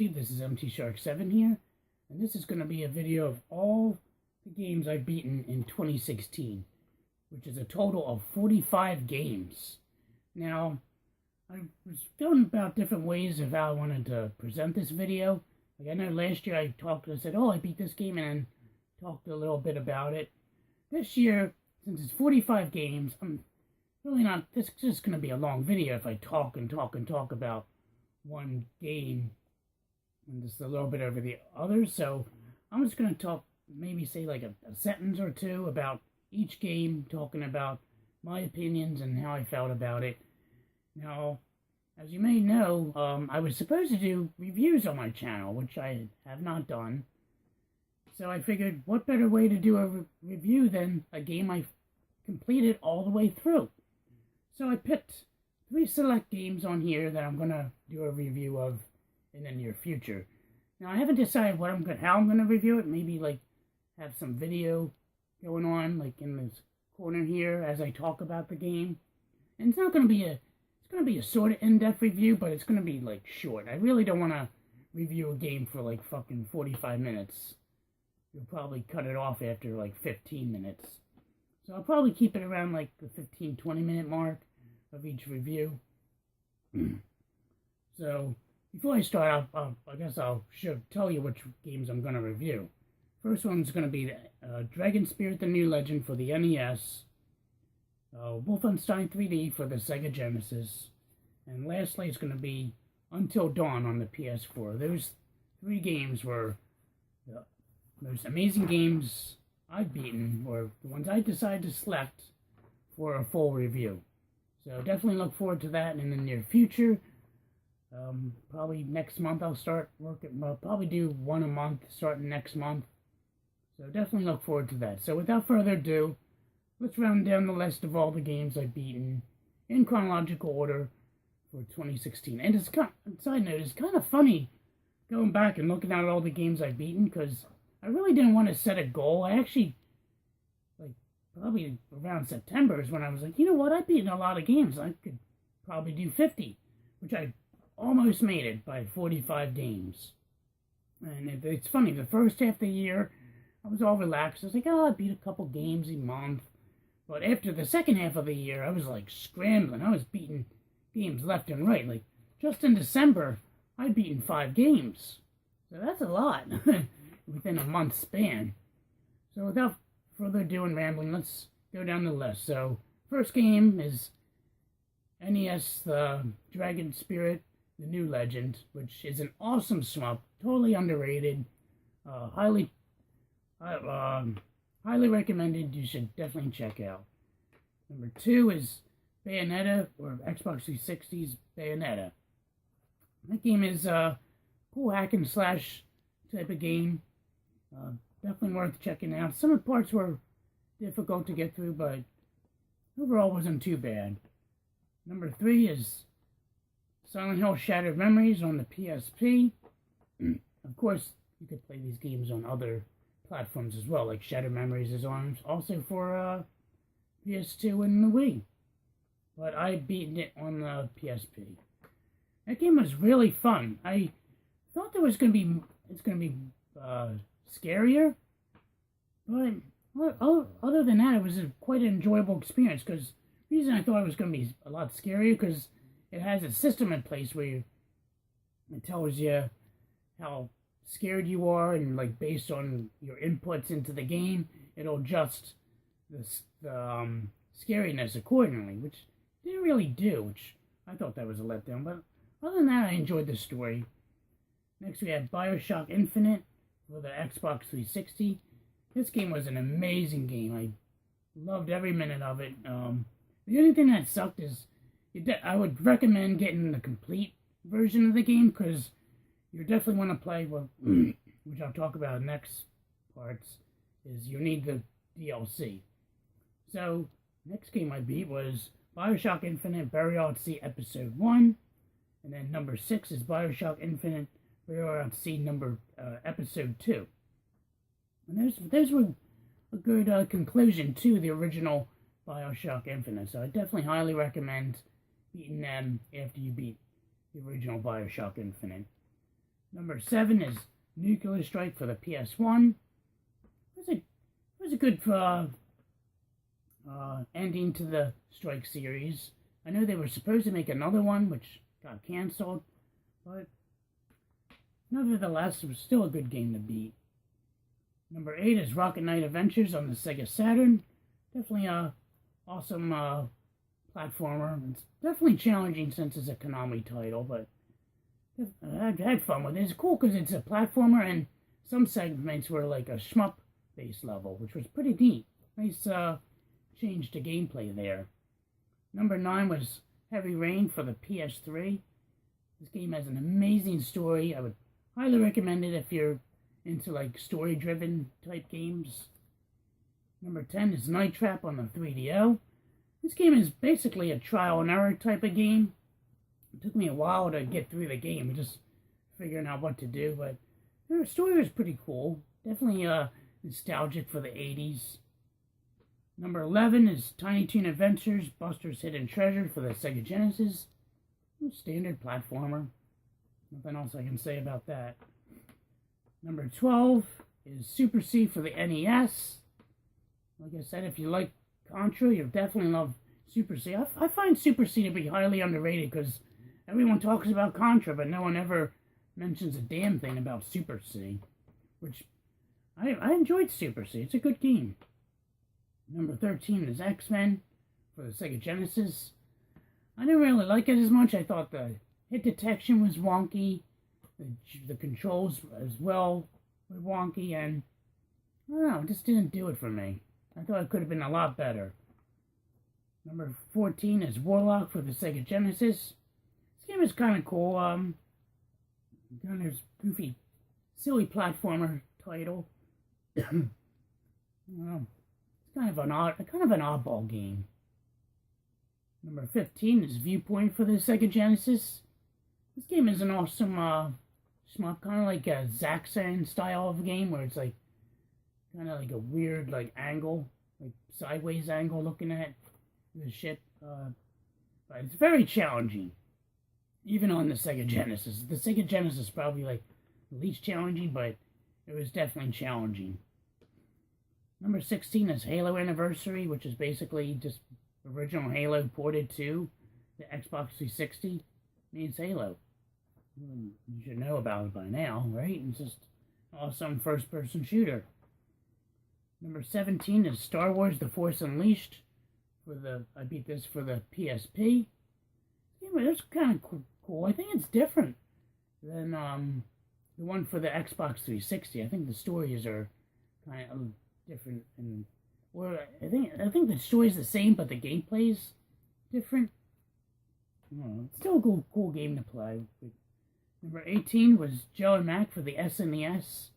YouTube. This is MT Shark 7 here, and this is going to be a video of all the games I've beaten in 2016, which is a total of 45 games. Now, I was going about different ways of how I wanted to present this video. Like, I know last year I said, oh, I beat this game, and then talked a little bit about it. This year, since it's 45 games, I'm really not, this is just going to be a long video if I talk about one game and just a little bit over the others. So I'm just going to talk, maybe say like a sentence or two about each game, talking about my opinions and how I felt about it. Now, as you may know, I was supposed to do reviews on my channel, which I have not done. So I figured, what better way to do a review than a game I've completed all the way through. So I picked 3 select games on here that I'm going to do a review of in the near future. Now, I haven't decided how I'm going to review it. Maybe, like, have some video going on, like, in this corner here as I talk about the game. And it's not going to be it's going to be a sort of in-depth review, but it's going to be, like, short. I really don't want to review a game for, like, fucking 45 minutes. You'll probably cut it off after, like, 15 minutes. So I'll probably keep it around, like, the 15-20 minute mark of each review. So, before I start, I guess I should tell you which games I'm going to review. First one's going to be Dragon Spirit the New Legend for the NES, Wolfenstein 3D for the Sega Genesis, and lastly it's going to be Until Dawn on the PS4. Those 3 games were the most amazing games I've beaten, or the ones I decided to select for a full review. So definitely look forward to that in the near future. Probably next month I'll start working. I'll probably do one a month starting next month. So definitely look forward to that. So without further ado, let's round down the list of all the games I've beaten in chronological order for 2016. And it's side note, it's kind of funny going back and looking at all the games I've beaten, because I really didn't want to set a goal. I actually, like, probably around September is when I was like, you know what, I've beaten a lot of games. I could probably do 50, which I almost made it by 45 games. And it's funny, the first half of the year, I was all relaxed. I was like, oh, I beat a couple games a month. But after the second half of the year, I was, like, scrambling. I was beating games left and right. Like, just in December, I'd beaten 5 games. So that's a lot within a month span. So without further ado and rambling, let's go down the list. So, first game is NES Dragon Spirit the New Legend, which is an awesome shmup, totally underrated, highly recommended. You should definitely check out. Number 2 is Bayonetta, or Xbox 360's Bayonetta. That game is a cool hack and slash type of game. Definitely worth checking out. Some of the parts were difficult to get through, but overall wasn't too bad. Number 3 is Silent Hill Shattered Memories on the PSP. Of course, you could play these games on other platforms as well, like Shattered Memories is on also for PS2 and the Wii. But I beaten it on the PSP. That game was really fun. I thought it's gonna be scarier, but other than that, it was quite an enjoyable experience. Because the reason I thought it was gonna be a lot scarier, because it has a system in place where it tells you how scared you are, and, like, based on your inputs into the game, it'll adjust the scariness accordingly, which it didn't really do, which I thought that was a letdown. But other than that, I enjoyed the story. Next, we have BioShock Infinite for the Xbox 360. This game was an amazing game. I loved every minute of it. The only thing that sucked is I would recommend getting the complete version of the game, because you definitely want to play, which I'll talk about in next parts, is you need the DLC. So, next game I beat was BioShock Infinite Burial at Sea Episode 1. And then number 6 is BioShock Infinite Burial at Sea Episode 2. And those were a good conclusion to the original BioShock Infinite. So I definitely highly recommend beating them after you beat the original BioShock Infinite. Number 7 is Nuclear Strike for the PS1. It was a good ending to the Strike series. I know they were supposed to make another one, which got canceled, but nevertheless, it was still a good game to beat. Number 8 is Rocket Knight Adventures on the Sega Saturn. Definitely a awesome platformer. It's definitely challenging since it's a Konami title, but I had fun with it. It's cool because it's a platformer, and some segments were like a shmup-based level, which was pretty neat. Nice change to gameplay there. Number 9 was Heavy Rain for the PS3. This game has an amazing story. I would highly recommend it if you're into like story-driven type games. Number 10 is Night Trap on the 3DO. This game is basically a trial and error type of game. It took me a while to get through the game, just figuring out what to do, but the story was pretty cool. Definitely nostalgic for the 80s. Number 11 is Tiny Toon Adventures Buster's Hidden Treasure for the Sega Genesis. Standard platformer. Nothing else I can say about that. Number 12 is Super C for the NES. Like I said, if you like Contra, you'll definitely love Super C. I find Super C to be highly underrated because everyone talks about Contra, but no one ever mentions a damn thing about Super C. Which, I enjoyed Super C. It's a good game. Number 13 is X-Men for the Sega Genesis. I didn't really like it as much. I thought the hit detection was wonky. The controls as well were wonky, and I don't know, it just didn't do it for me. I thought it could have been a lot better. Number 14 is Warlock for the Sega Genesis. This game is kind of cool. Kind of goofy, silly platformer title. I don't know. It's kind of an oddball game. Number 15 is Viewpoint for the Sega Genesis. This game is an awesome shmup, kind of like a Zaxxon style of game, where it's like kind of like a weird like angle, like sideways angle looking at the ship. But it's very challenging, even on the Sega Genesis. The Sega Genesis is probably like the least challenging, but it was definitely challenging. Number 16 is Halo Anniversary, which is basically just original Halo ported to the Xbox 360. Means Halo. You should know about it by now, right? It's just an awesome first-person shooter. Number 17 is Star Wars: The Force Unleashed. I beat this for the PSP. Yeah, but it's kind of cool. I think it's different than the one for the Xbox 360. I think the stories are kind of different, I think the story's the same, but the gameplay's different. It's still a cool game to play. Number 18 was Joe and Mac for the SNES.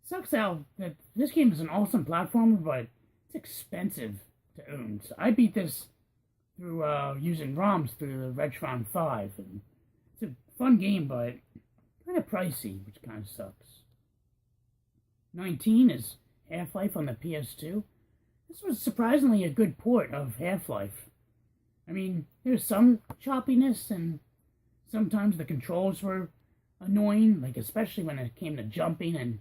Sucks out that this game is an awesome platformer, but it's expensive to own. So I beat this through using ROMs through the Retron 5. And it's a fun game, but kind of pricey, which kind of sucks. 19 is Half-Life on the PS2. This was surprisingly a good port of Half-Life. I mean, there's some choppiness, and sometimes the controls were annoying, like especially when it came to jumping and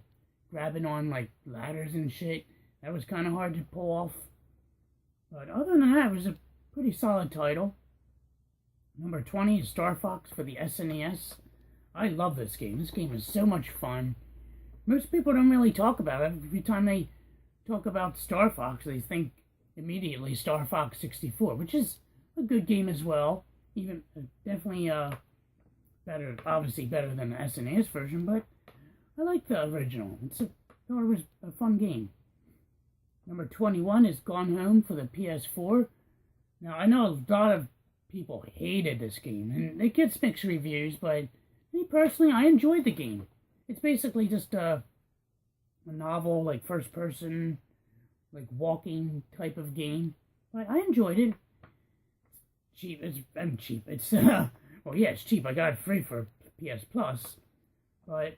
grabbing on like ladders and shit. That was kind of hard to pull off. But other than that, it was a pretty solid title. Number 20 is Star Fox for the SNES. I love this game. This game is so much fun. Most people don't really talk about it. Every time they talk about Star Fox, they think immediately Star Fox 64, which is a good game as well. Even definitely better, obviously better than the SNES version, but I like the original. I thought it was a fun game. Number 21 is Gone Home for the PS4. Now, I know a lot of people hated this game, and it gets mixed reviews, but me personally, I enjoyed the game. It's basically just a novel, like first-person, like walking type of game. But I enjoyed it. I'm cheap. It's well, yeah, it's cheap. I got it free for PS Plus, but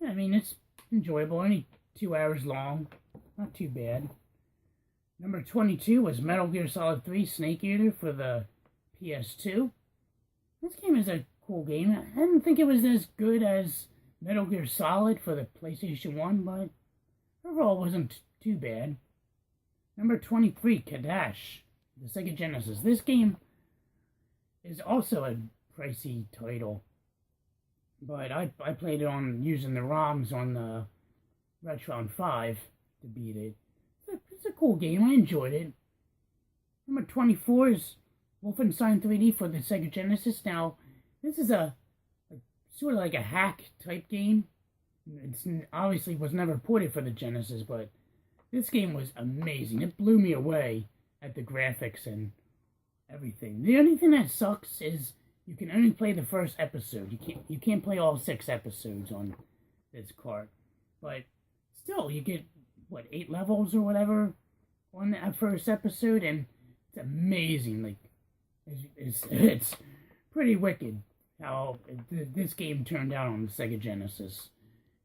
yeah, I mean, it's enjoyable. Only 2 hours long, not too bad. Number 22 was Metal Gear Solid 3 Snake Eater for the PS2. This game is a cool game. I didn't think it was as good as Metal Gear Solid for the PlayStation 1, but overall it wasn't too bad. Number 23, Kadash, the Sega Genesis. This game is also a pricey title, but I played it on using the ROMs on the Retron 5 to beat it. It's a cool game. I enjoyed it. Number 24 is Wolfenstein 3D for the Sega Genesis. Now, this is a sort of like a hack type game. It's obviously was never ported for the Genesis, but this game was amazing. It blew me away at the graphics and everything. The only thing that sucks is you can only play the first episode. You can't play all 6 episodes on this cart. But still, you get 8 levels or whatever on that first episode, and it's amazing. Like it's pretty wicked how this game turned out on the Sega Genesis.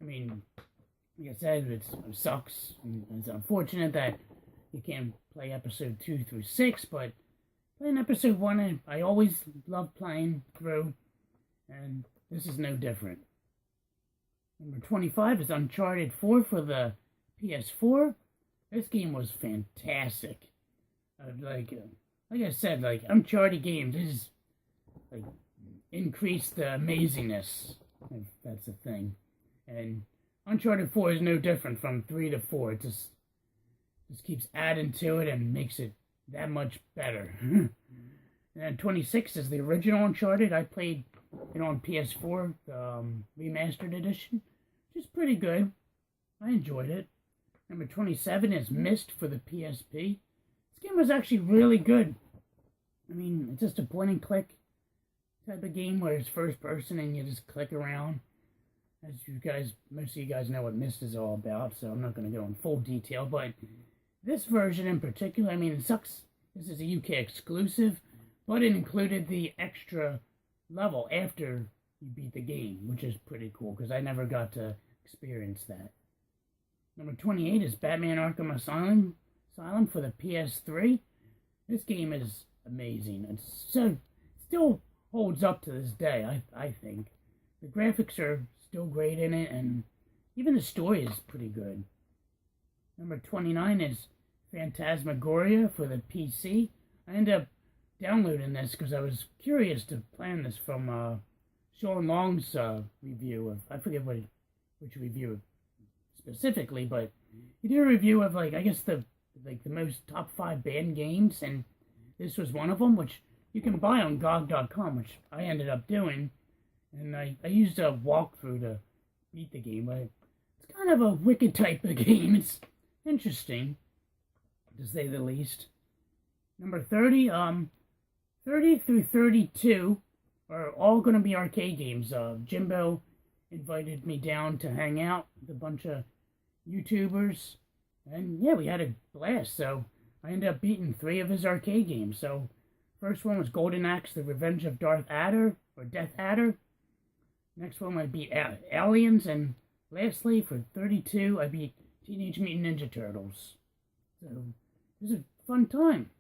I mean, like I said, it sucks. It's unfortunate that you can't play episode 2 through 6, but playing episode 1, I always loved playing through, and this is no different. Number 25 is Uncharted 4 for the PS4. This game was fantastic. Like I said, like Uncharted games is like increase the amazingness, if that's a thing. And Uncharted 4 is no different from 3 to 4. It just keeps adding to it and makes it that much better. And 26 is the original Uncharted. I played it on PS4, remastered edition, which is pretty good. I enjoyed it. Number 27 is Myst for the PSP. This game was actually really good. I mean, it's just a point and click type of game where it's first person and you just click around. As most of you guys know what Myst is all about, so I'm not going to go in full detail, but this version in particular, I mean, it sucks. This is a UK exclusive, but it included the extra level after you beat the game, which is pretty cool, because I never got to experience that. Number 28 is Batman Arkham Asylum for the PS3. This game is amazing. It's still holds up to this day, I think. The graphics are still great in it, and even the story is pretty good. Number 29 is Phantasmagoria for the PC. I ended up downloading this because I was curious to plan this from Sean Long's review of, I forget which review specifically, but he did a review of I guess the most top 5 banned games, and this was one of them, which you can buy on GOG.com, which I ended up doing. And I used a walkthrough to beat the game, but it's kind of a wicked type of game. It's interesting, to say the least. Number 30, 30 through 32 are all going to be arcade games. Jimbo invited me down to hang out with a bunch of YouTubers, and yeah, we had a blast, so I ended up beating 3 of his arcade games. So, first one was Golden Axe, The Revenge of Darth Adder, or Death Adder. Next one I beat Aliens, and lastly, for 32, I beat Teenage Mutant Ninja Turtles. So, it was a fun time.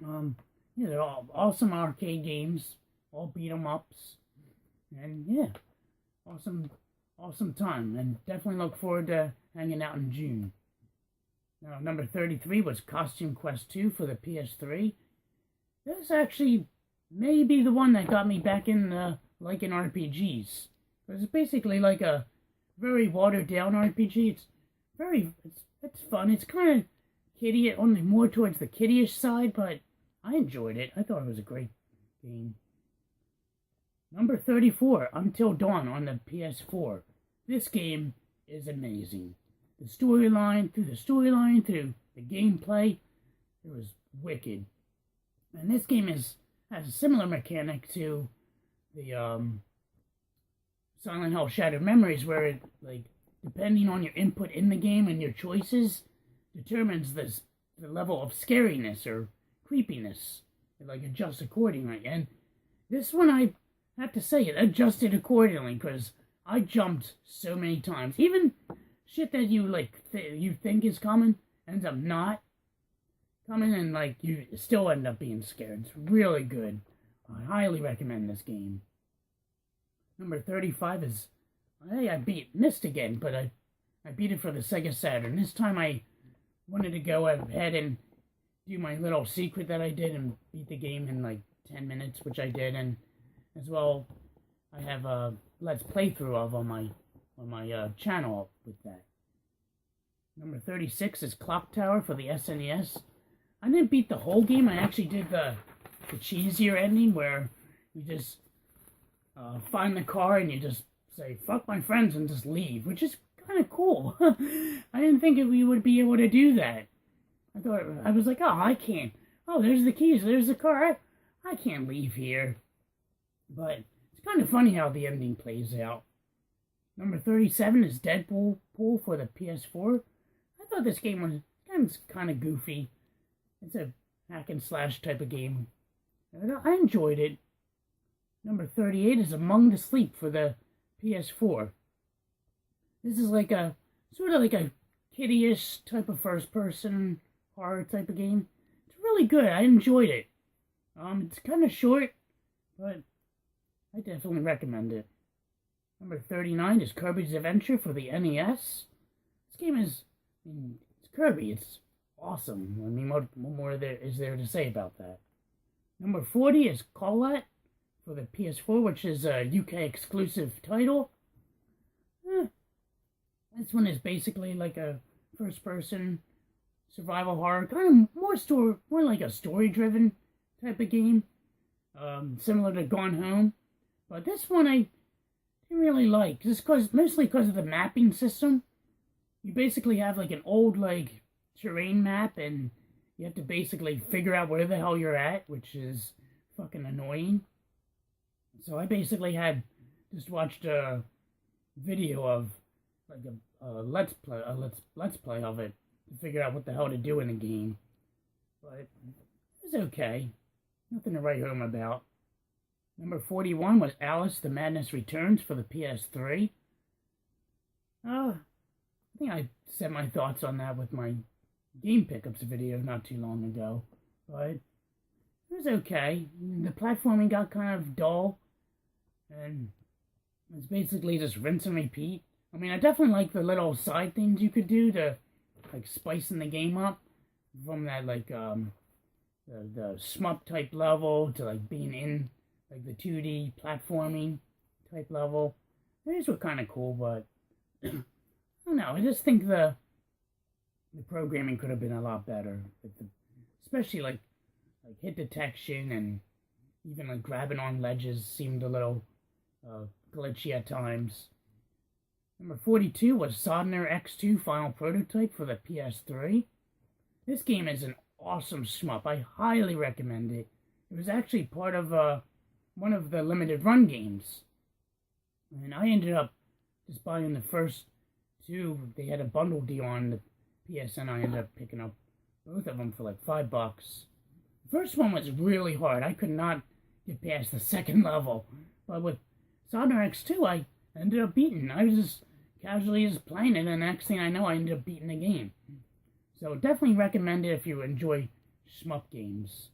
Yeah, they're all awesome arcade games, all beat 'em ups, and yeah, awesome time, and definitely look forward to hanging out in June. Now, number 33 was Costume Quest 2 for the PS3. This actually may be the one that got me back in liking RPGs. It's basically like a very watered down RPG. It's fun. It's kind of kiddie, only more towards the kiddie-ish side, but I enjoyed it. I thought it was a great game. Number 34, Until Dawn on the PS4. This game is amazing. The storyline, through the gameplay, it was wicked. And this game has a similar mechanic to the Silent Hill Shattered Memories, where it, depending on your input in the game and your choices, determines the level of scariness or creepiness. It adjusts accordingly. And this one, I have to say, it adjusted accordingly, because I jumped so many times. Even shit that you you think is coming ends up not coming, and you still end up being scared. It's really good. I highly recommend this game. Number 35 is, I missed again, but I beat it for the Sega Saturn. This time I wanted to go ahead and do my little secret that I did and beat the game in like 10 minutes, which I did, and as well, I have a Let's Playthrough of on my channel with that. Number 36 is Clock Tower for the SNES. I didn't beat the whole game. I actually did the cheesier ending where you just find the car and you just say, fuck my friends, and just leave, which is kind of cool. I didn't think we would be able to do that. I was like, oh, I can't. Oh, there's the keys, there's the car. I can't leave here. But it's kind of funny how the ending plays out. Number 37 is Deadpool for the PS4. I thought this game was kind of goofy. It's a hack and slash type of game. I enjoyed it. Number 38 is Among the Sleep for the PS4. This is like a sort of like a kiddie-ish type of first-person horror type of game. It's really good. I enjoyed it. It's kind of short, but I definitely recommend it. Number 39 is Kirby's Adventure for the NES. This game is, it's Kirby. It's awesome. I mean, what more is there to say about that? Number 40 is Colette for the PS4, which is a UK exclusive title. This one is basically like a first-person survival horror, kind of more like a story-driven type of game, similar to Gone Home. But this one I didn't really like, just mostly because of the mapping system. You basically have like an old like terrain map, and you have to basically figure out where the hell you're at, which is fucking annoying. So I basically had just watched a video of like a let's play of it to figure out what the hell to do in the game. But it was okay. Nothing to write home about. Number 41 was Alice the Madness Returns for the PS3. I think I said my thoughts on that with my Game Pickups video not too long ago. But it was okay. The platforming got kind of dull. And it's basically just rinse and repeat. I mean, I definitely like the little side things you could do to, like, spicing the game up. From that, like, the shmup type level to, like, being in, like, the 2D platforming type level. These were kind of cool, but I don't know. I just think the programming could have been a lot better. Especially, like hit detection and even, like, grabbing on ledges seemed a little glitchy at times. Number 42 was Sodner X2 Final Prototype for the PS3. This game is an awesome shmup. I highly recommend it. It was actually part of one of the limited run games. And I ended up just buying the first two. They had a bundle deal on the PSN. I ended up picking up both of them for like $5. The first one was really hard. I could not get past the second level. But with Sodner X2, I ended up beating. I was just casually just playing it, and the next thing I know, I ended up beating the game. So definitely recommend it if you enjoy shmup games.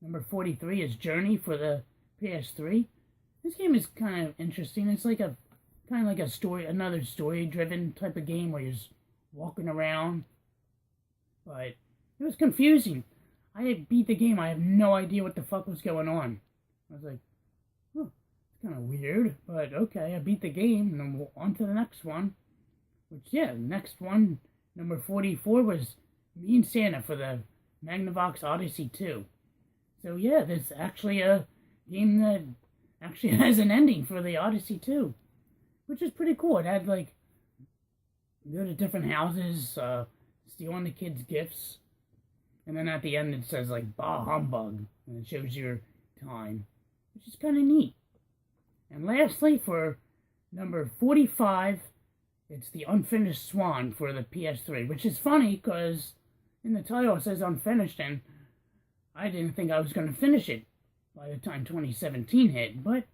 Number 43 is Journey for the PS3. This game is kind of interesting. It's like a another story-driven type of game where you're just walking around. But it was confusing. I beat the game. I have no idea what the fuck was going on. I was like, oh, it's kind of weird, but okay, I beat the game, and then on to the next one. Which, yeah, the next one, number 44, was Me and Santa for the Magnavox Odyssey 2. So, yeah, there's actually a game that actually has an ending for the Odyssey 2, which is pretty cool. It had, like, go to different houses, stealing the kids' gifts, and then at the end it says, like, bah humbug, and it shows your time, which is kind of neat. And lastly, for number 45, it's the Unfinished Swan for the PS3, which is funny because in the title it says unfinished, and I didn't think I was going to finish it by the time 2017 hit, but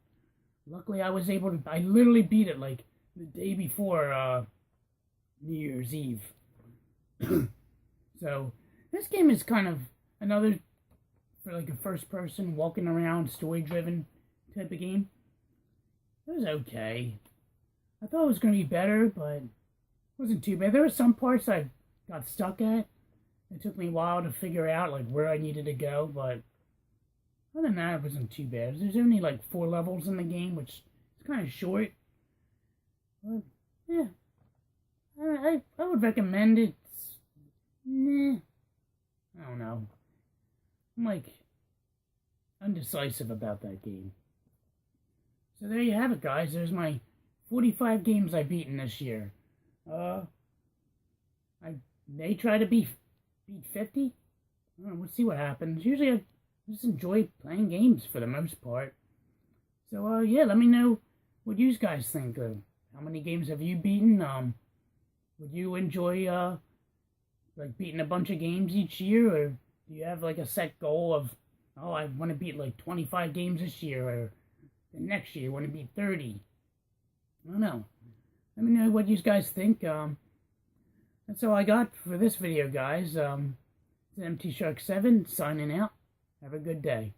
luckily I was able to. I literally beat it like the day before New Year's Eve. So this game is kind of another for like a first person walking around story driven type of game. It was okay. I thought it was going to be better, but it wasn't too bad. There were some parts I got stuck at. It took me a while to figure out like where I needed to go, but other than that, it wasn't too bad. There's only like 4 levels in the game, which is kind of short. But yeah, I would recommend it. Nah, I don't know. I'm like undecisive about that game. So there you have it, guys. There's my 45 games I've beaten this year. I may try to beat 50. We'll see what happens. Usually I just enjoy playing games for the most part. So yeah, let me know what you guys think. How many games have you beaten? Would you enjoy like beating a bunch of games each year, or do you have like a set goal of, oh, I want to beat like 25 games this year, or the next year I want to beat 30? I don't know. Let me know what you guys think. That's all I got for this video, guys. It's MT Shark 7 signing out. Have a good day.